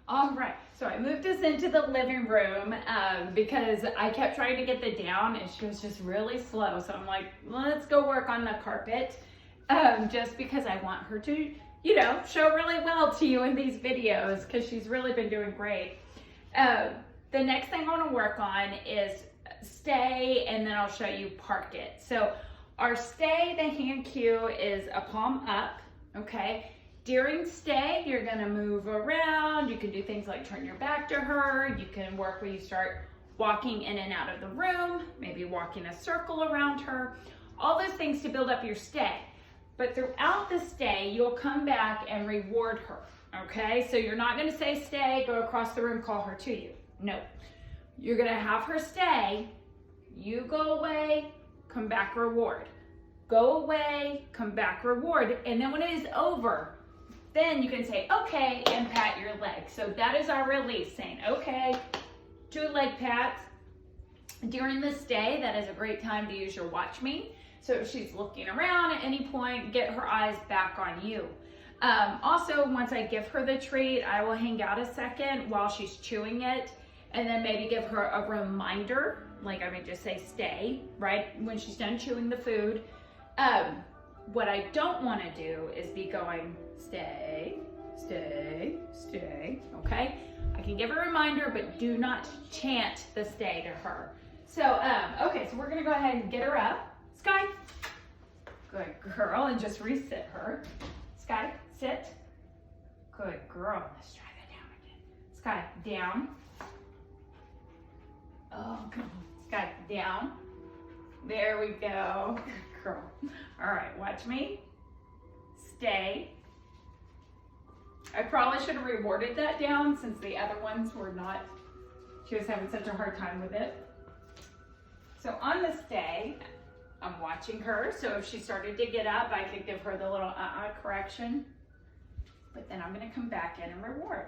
All right, so I moved us into the living room because I kept trying to get the down and she was just really slow. So I'm like, let's go work on the carpet just because I want her to, show really well to you in these videos because she's really been doing great. The next thing I want to work on is stay, and then I'll show you park it. So our stay, the hand cue is a palm up, okay? During stay, you're gonna move around. You can do things like turn your back to her. You can work where you start walking in and out of the room, maybe walking a circle around her, all those things to build up your stay. But throughout the stay, you'll come back and reward her, okay? So you're not gonna say stay, go across the room, call her to you. No, you're gonna have her stay, you go away, come back, reward. Go away, come back, reward. And then when it is over, then you can say, okay, and pat your leg. So that is our release, saying, okay, 2 leg pats. During this day, that is a great time to use your watch me. So if she's looking around at any point, get her eyes back on you. Also, once I give her the treat, I will hang out a second while she's chewing it, and then maybe give her a reminder, like I would just say stay, right, when she's done chewing the food. What I don't want to do is be going stay, stay, stay, okay? I can give a reminder, but do not chant the stay to her. So, okay, so we're gonna go ahead and get her up. Sky, good girl, and just resit her. Sky, sit. Good girl, let's try that down again. Sky, down. Oh, come on. Sky, down. There we go, good girl. All right, watch me. Stay. I probably should have rewarded that down since the other ones were not, she was having such a hard time with it. So on this day, I'm watching her. So if she started to get up, I could give her the little correction. But then I'm gonna come back in and reward.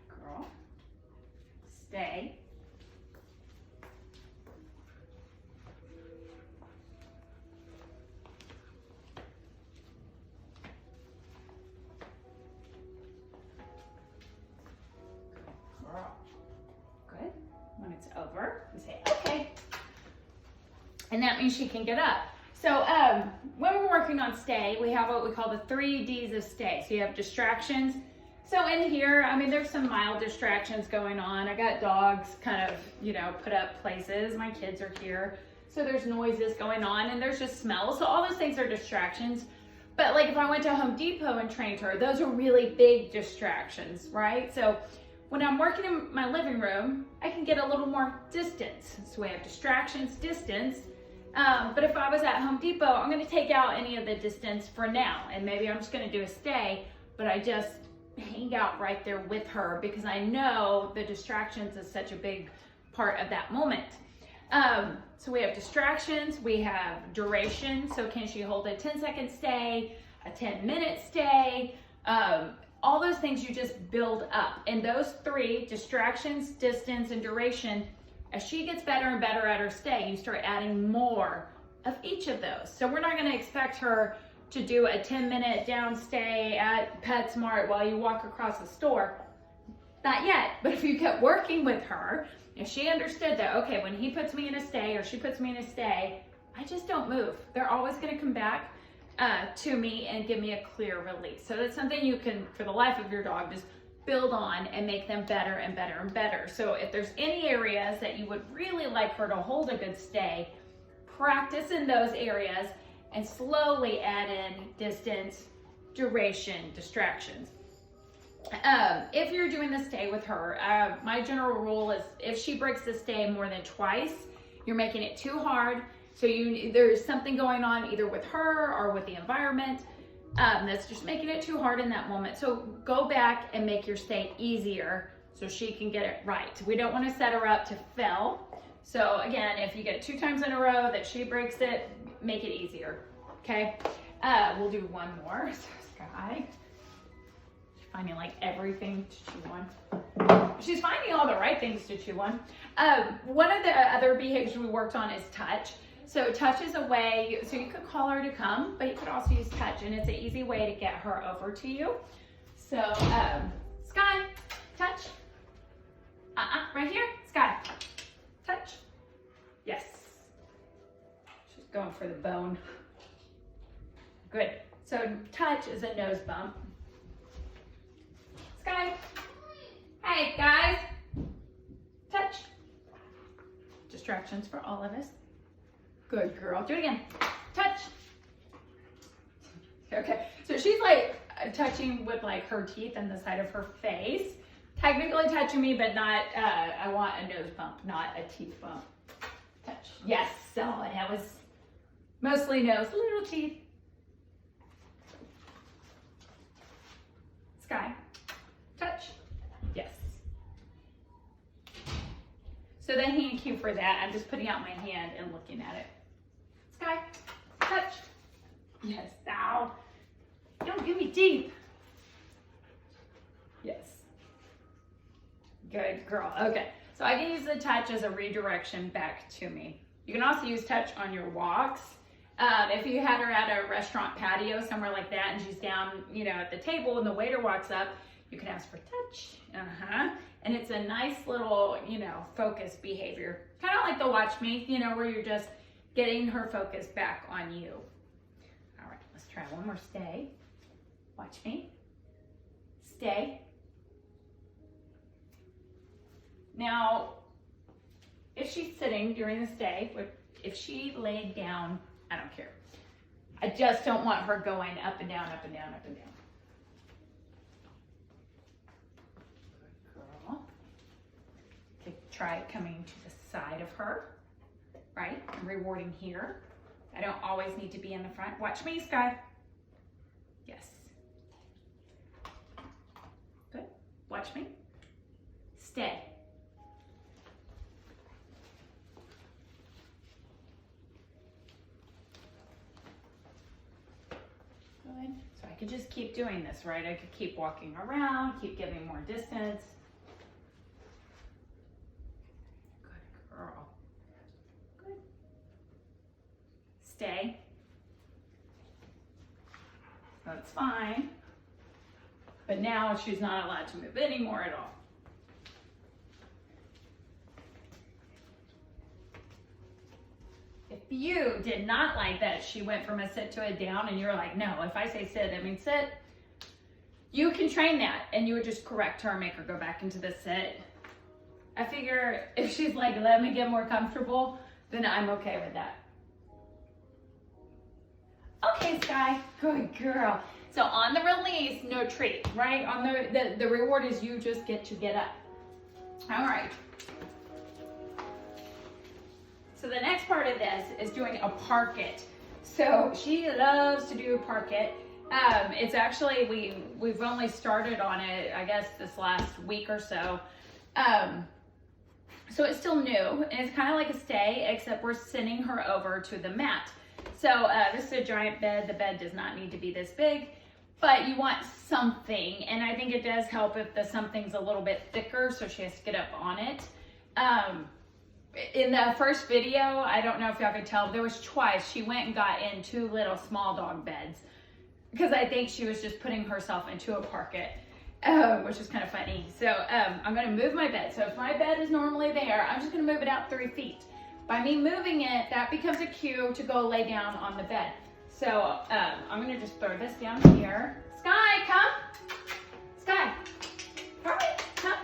Girl, stay. Good. When it's over, we say, okay. And that means she can get up. So when we're working on stay, we have what we call the 3 Ds of stay. So you have distractions. So in here, I mean, there's some mild distractions going on. I got dogs kind of, put up places. My kids are here. So there's noises going on, and there's just smells. So all those things are distractions. But like if I went to Home Depot and trained her, those are really big distractions, right? So when I'm working in my living room, I can get a little more distance. So we have distractions, distance. But if I was at Home Depot, I'm gonna take out any of the distance for now. And maybe I'm just gonna do a stay, but I just hang out right there with her because I know the distractions is such a big part of that moment. So we have distractions, we have duration. So can she hold a 10-second stay, a 10-minute stay? All those things you just build up. And those 3, distractions, distance, and duration, as she gets better and better at her stay, you start adding more of each of those. So we're not gonna expect her to do a 10-minute down stay at PetSmart while you walk across the store. Not yet, but if you kept working with her, if she understood that, okay, when he puts me in a stay or she puts me in a stay, I just don't move. They're always gonna come back to me and give me a clear release. So that's something you can, for the life of your dog, just build on and make them better and better and better. So if there's any areas that you would really like her to hold a good stay, practice in those areas and slowly add in distance, duration, distractions. If you're doing the stay with her, my general rule is if she breaks the stay more than twice, you're making it too hard. So there's something going on either with her or with the environment that's just making it too hard in that moment. So go back and make your stay easier so she can get it right. We don't want to set her up to fail. So again, if you get it 2 times in a row that she breaks it, make it easier, okay? We'll do one more. So Sky, she's finding like everything to chew on. She's finding all the right things to chew on. One of the other behaviors we worked on is touch. So touch is a way, so you could call her to come, but you could also use touch, and it's an easy way to get her over to you. So, Sky, touch. Right here, Sky, touch. Yes. She's going for the bone. Good. So touch is a nose bump. Sky. Hey, guys. Touch. Distractions for all of us. Good girl. Do it again. Touch. Okay. So she's like touching with like her teeth and the side of her face. Technically touching me, but not, I want a nose bump, not a teeth bump. Touch. Yes. So that was mostly nose, little teeth. Sky, touch, yes. So the hand cue for that, I'm just putting out my hand and looking at it. Sky, touch, yes, ow. Don't give me teeth. Yes. Good girl, okay. So I can use the touch as a redirection back to me. You can also use touch on your walks. If you had her at a restaurant patio, somewhere like that, and she's down, you know, at the table and the waiter walks up, you can ask for touch. And it's a nice little, you know, focus behavior. Kind of like the watch me, you know, where you're just getting her focus back on you. All right, let's try one more stay. Watch me. Stay. Now, if she's sitting during the stay, if she laid down, I don't care. I just don't want her going up and down, up and down, up and down. Good girl. Okay, try coming to the side of her, right? I'm rewarding here. I don't always need to be in the front. Watch me, Sky. Yes. Good. Watch me. Stay. So I could just keep doing this, right? I could keep walking around, keep giving more distance. Good girl. Good. Stay. That's fine. But now she's not allowed to move anymore at all. If you did not like that she went from a sit to a down and you're like, no, if I say sit, I mean sit, you can train that and you would just correct her and make her go back into the sit. I figure if she's like, let me get more comfortable, then I'm okay with that. Okay, Sky, good girl. So on the release, no treat, right? On the reward is you just get to get up. All right. So the next part of this is doing a park it. So she loves to do park it. It's actually, we've only started on it, I guess, this last week or so. So it's still new, and it's kind of like a stay, except we're sending her over to the mat. So this is a giant bed. The bed does not need to be this big, but you want something, and I think it does help if the something's a little bit thicker, so she has to get up on it. In the first video, I don't know if y'all could tell, there was twice she went and got in 2 little small dog beds because I think she was just putting herself into a park-it, which is kind of funny. So I'm going to move my bed. So if my bed is normally there, I'm just going to move it out 3 feet. By me moving it, that becomes a cue to go lay down on the bed. So I'm going to just throw this down here. Sky, come. Sky, hurry, come.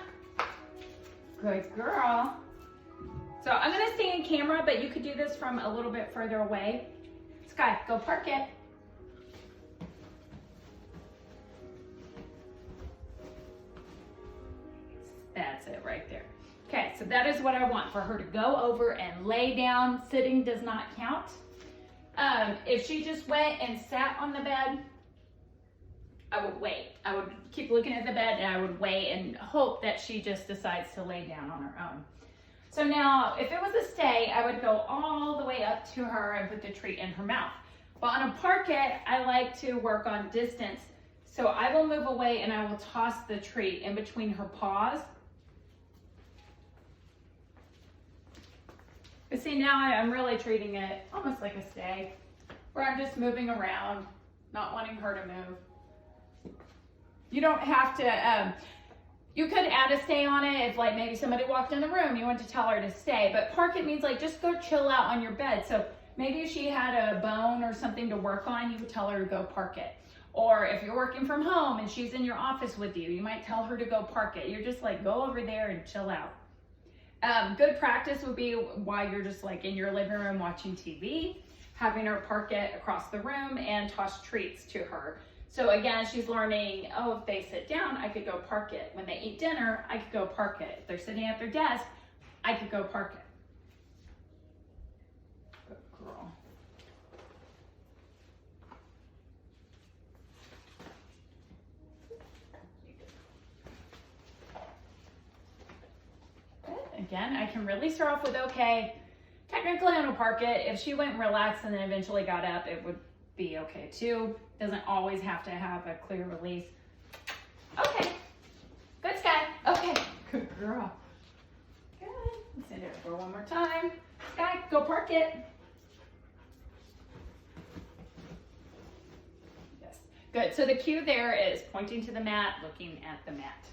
Good girl. So I'm going to stay in camera, but you could do this from a little bit further away. Sky, go park it. That's it right there. Okay, so that is what I want, for her to go over and lay down. Sitting does not count. If she just went and sat on the bed, I would wait. I would keep looking at the bed and I would wait and hope that she just decides to lay down on her own. So now, if it was a stay, I would go all the way up to her and put the treat in her mouth. But on a park-it, I like to work on distance. So I will move away and I will toss the treat in between her paws. But see, now I'm really treating it almost like a stay, where I'm just moving around, not wanting her to move. You don't have to, you could add a stay on it if like maybe somebody walked in the room, you want to tell her to stay, but park it means like just go chill out on your bed. So maybe if she had a bone or something to work on, you would tell her to go park it. Or if you're working from home and she's in your office with you, you might tell her to go park it. You're just like, go over there and chill out. Good practice would be while you're just like in your living room watching TV, having her park it across the room and toss treats to her. So again, she's learning, oh, if they sit down, I could go park it. When they eat dinner, I could go park it. If they're sitting at their desk, I could go park it. Good girl. Good. Again, I can release her off with okay. Technically, I'm gonna park it. If she went and relaxed and then eventually got up, it would be okay too. Doesn't always have to have a clear release. Okay, good, Sky. Okay, good girl. Good. Let's send it for one more time. Sky, go park it. Yes, good. So the cue there is pointing to the mat, looking at the mat.